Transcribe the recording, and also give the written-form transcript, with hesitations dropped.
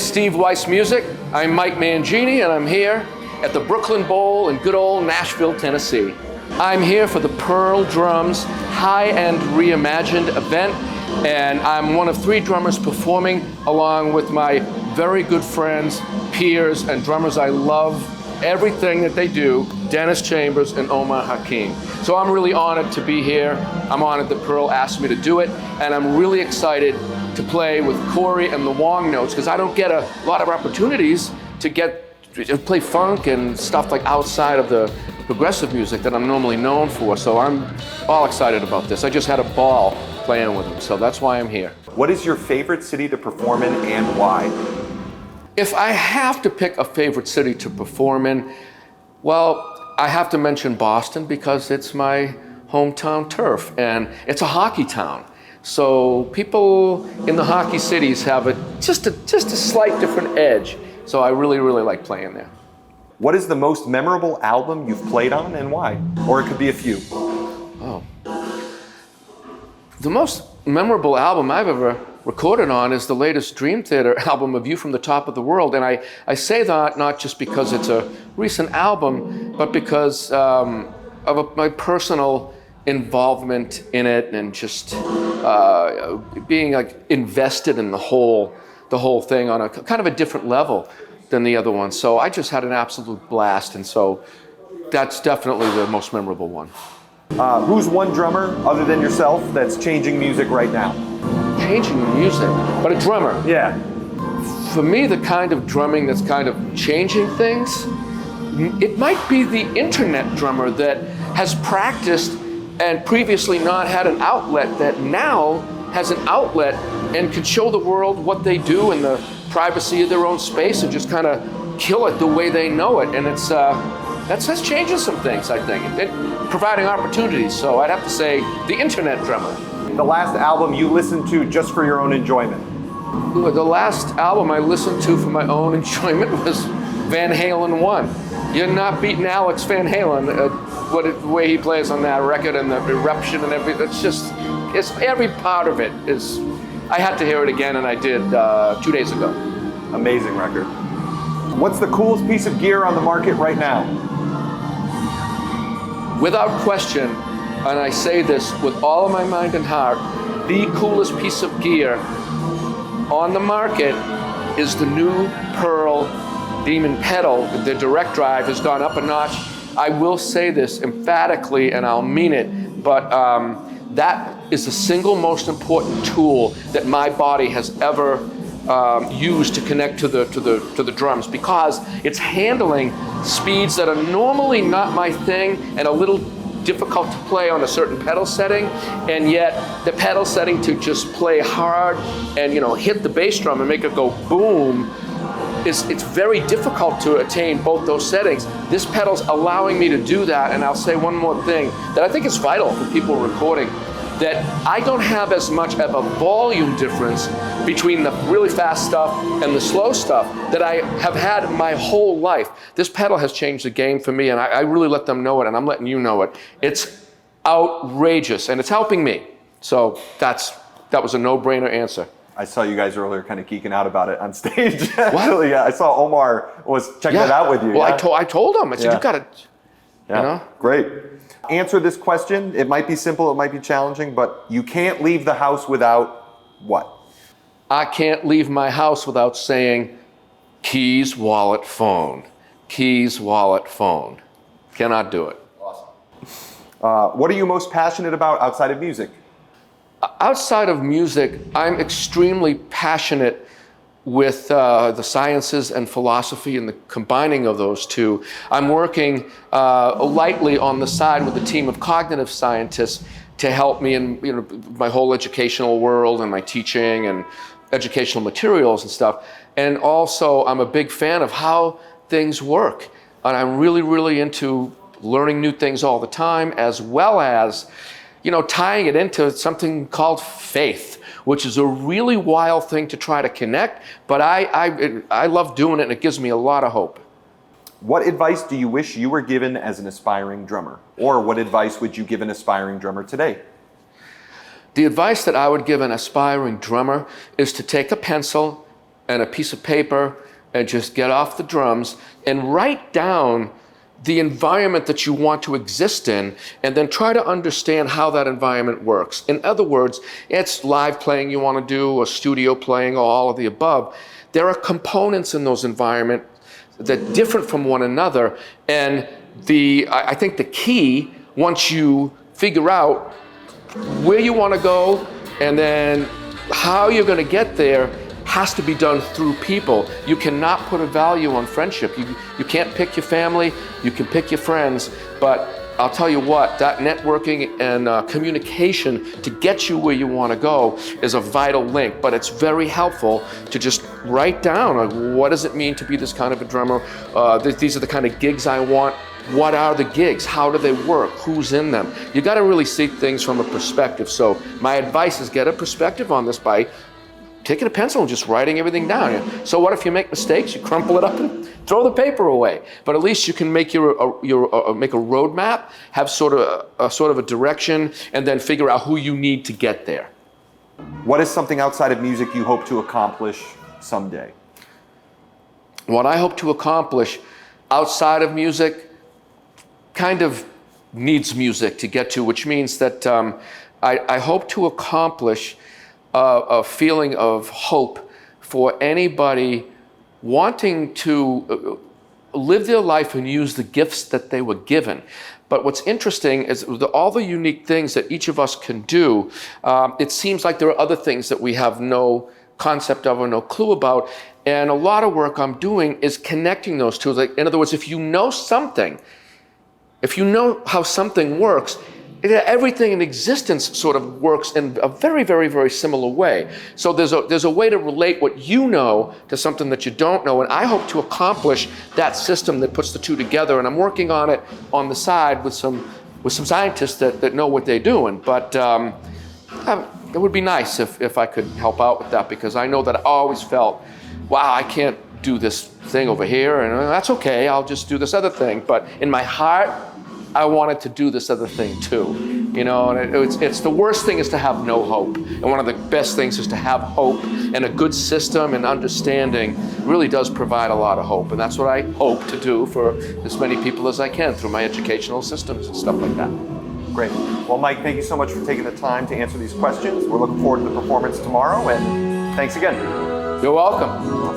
Steve Weiss Music. I'm Mike Mangini, and I'm here at the Brooklyn Bowl in good old Nashville, Tennessee. I'm here for the Pearl Drums high-end reimagined event, and I'm one of 3 drummers performing along with my very good friends, peers, and drummers I love everything that they do, Dennis Chambers and Omar Hakim. So I'm really honored to be here. I'm honored that Pearl asked me to do it, and I'm really excited to play with Corey and the Wong Notes, because I don't get a lot of opportunities to play funk and stuff like outside of the progressive music that I'm normally known for. So I'm all excited about this. I just had a ball playing with them, so that's why I'm here. What is your favorite city to perform in and why? If I have to pick a favorite city to perform in, well, I have to mention Boston because it's my hometown turf and it's a hockey town. So people in the hockey cities have just a slight different edge. So I really, really like playing there. What is the most memorable album you've played on and why? Or it could be a few. Oh. The most memorable album I've ever recorded on is the latest Dream Theater album, A View from the Top of the World. And I say that not just because it's a recent album, but because of my personal involvement in it and just being like invested in the whole thing on a kind of a different level than the other one. So I just had an absolute blast, and so that's definitely the most memorable one. Who's one drummer other than yourself that's changing music right now? Changing music, but a drummer. Yeah. For me, the kind of drumming that's kind of changing things, it might be the internet drummer that has practiced and previously not had an outlet that now has an outlet and can show the world what they do in the privacy of their own space and just kind of kill it the way they know it. And that's changing some things, I think, and providing opportunities. So I'd have to say the internet drummer. The last album you listened to just for your own enjoyment? The last album I listened to for my own enjoyment was Van Halen 1. You're not beating Alex Van Halen, the way he plays on that record and the eruption and everything. It's every part of it is. I had to hear it again, and I did 2 days ago. Amazing record. What's the coolest piece of gear on the market right now? Without question, and I say this with all of my mind and heart, the coolest piece of gear on the market is the new Pearl Demon pedal. The direct drive has gone up a notch. I will say this emphatically, and I'll mean it, but that is the single most important tool that my body has ever used to connect to the drums, because it's handling speeds that are normally not my thing and a little difficult to play on a certain pedal setting, and yet the pedal setting to just play hard and hit the bass drum and make it go boom, it's very difficult to attain both those settings. This pedal's allowing me to do that, and I'll say one more thing that I think is vital for people recording, that I don't have as much of a volume difference between the really fast stuff and the slow stuff that I have had my whole life. This pedal has changed the game for me, and I really let them know it, and I'm letting you know it. It's outrageous, and it's helping me. So that was a no-brainer answer. I saw you guys earlier kind of geeking out about it on stage. What? Actually, yeah, I saw Omar was checking it out with you. Well, yeah? I told him. I said, you got to, Great. Answer this question. It might be simple, it might be challenging, but you can't leave the house without what? I can't leave my house without saying, keys, wallet, phone. Keys, wallet, phone. Cannot do it. Awesome. What are you most passionate about outside of music? Outside of music, I'm extremely passionate with the sciences and philosophy and the combining of those two. I'm working lightly on the side with a team of cognitive scientists to help me in my whole educational world and my teaching and educational materials and stuff. And also, I'm a big fan of how things work. And I'm really, really into learning new things all the time, as well as tying it into something called faith, which is a really wild thing to try to connect, but I love doing it, and it gives me a lot of hope. What advice do you wish you were given as an aspiring drummer? Or what advice would you give an aspiring drummer today? The advice that I would give an aspiring drummer is to take a pencil and a piece of paper and just get off the drums and write down the environment that you want to exist in, and then try to understand how that environment works. In other words, it's live playing you want to do, or studio playing, or all of the above. There are components in those environments that are different from one another, and I think the key, once you figure out where you want to go and then how you're going to get there, has to be done through people. You cannot put a value on friendship. You can't pick your family, you can pick your friends, but I'll tell you what, that networking and communication to get you where you want to go is a vital link. But it's very helpful to just write down, like, what does it mean to be this kind of a drummer? These are the kind of gigs I want. What are the gigs? How do they work? Who's in them? You got to really see things from a perspective. So my advice is get a perspective on this by taking a pencil and just writing everything down. So what if you make mistakes? You crumple it up and throw the paper away. But at least you can make make a roadmap, have sort of a direction, and then figure out who you need to get there. What is something outside of music you hope to accomplish someday? What I hope to accomplish outside of music kind of needs music to get to, which means that I hope to accomplish a feeling of hope for anybody wanting to live their life and use the gifts that they were given. But what's interesting is all the unique things that each of us can do, it seems like there are other things that we have no concept of or no clue about. And a lot of work I'm doing is connecting those two. Like, in other words, if you know something, if you know how something works, everything in existence sort of works in a very, very, very similar way. So there's a way to relate what you know to something that you don't know, and I hope to accomplish that system that puts the two together. And I'm working on it on the side with some scientists that know what they're doing. But it would be nice if I could help out with that, because I know that I always felt, wow, I can't do this thing over here, and that's okay, I'll just do this other thing. But in my heart, I wanted to do this other thing too, you know. And it's the worst thing is to have no hope, and one of the best things is to have hope, and a good system and understanding really does provide a lot of hope. And that's what I hope to do for as many people as I can through my educational systems and stuff like that. Great. Well, Mike, thank you so much for taking the time to answer these questions. We're looking forward to the performance tomorrow, and thanks again. You're welcome.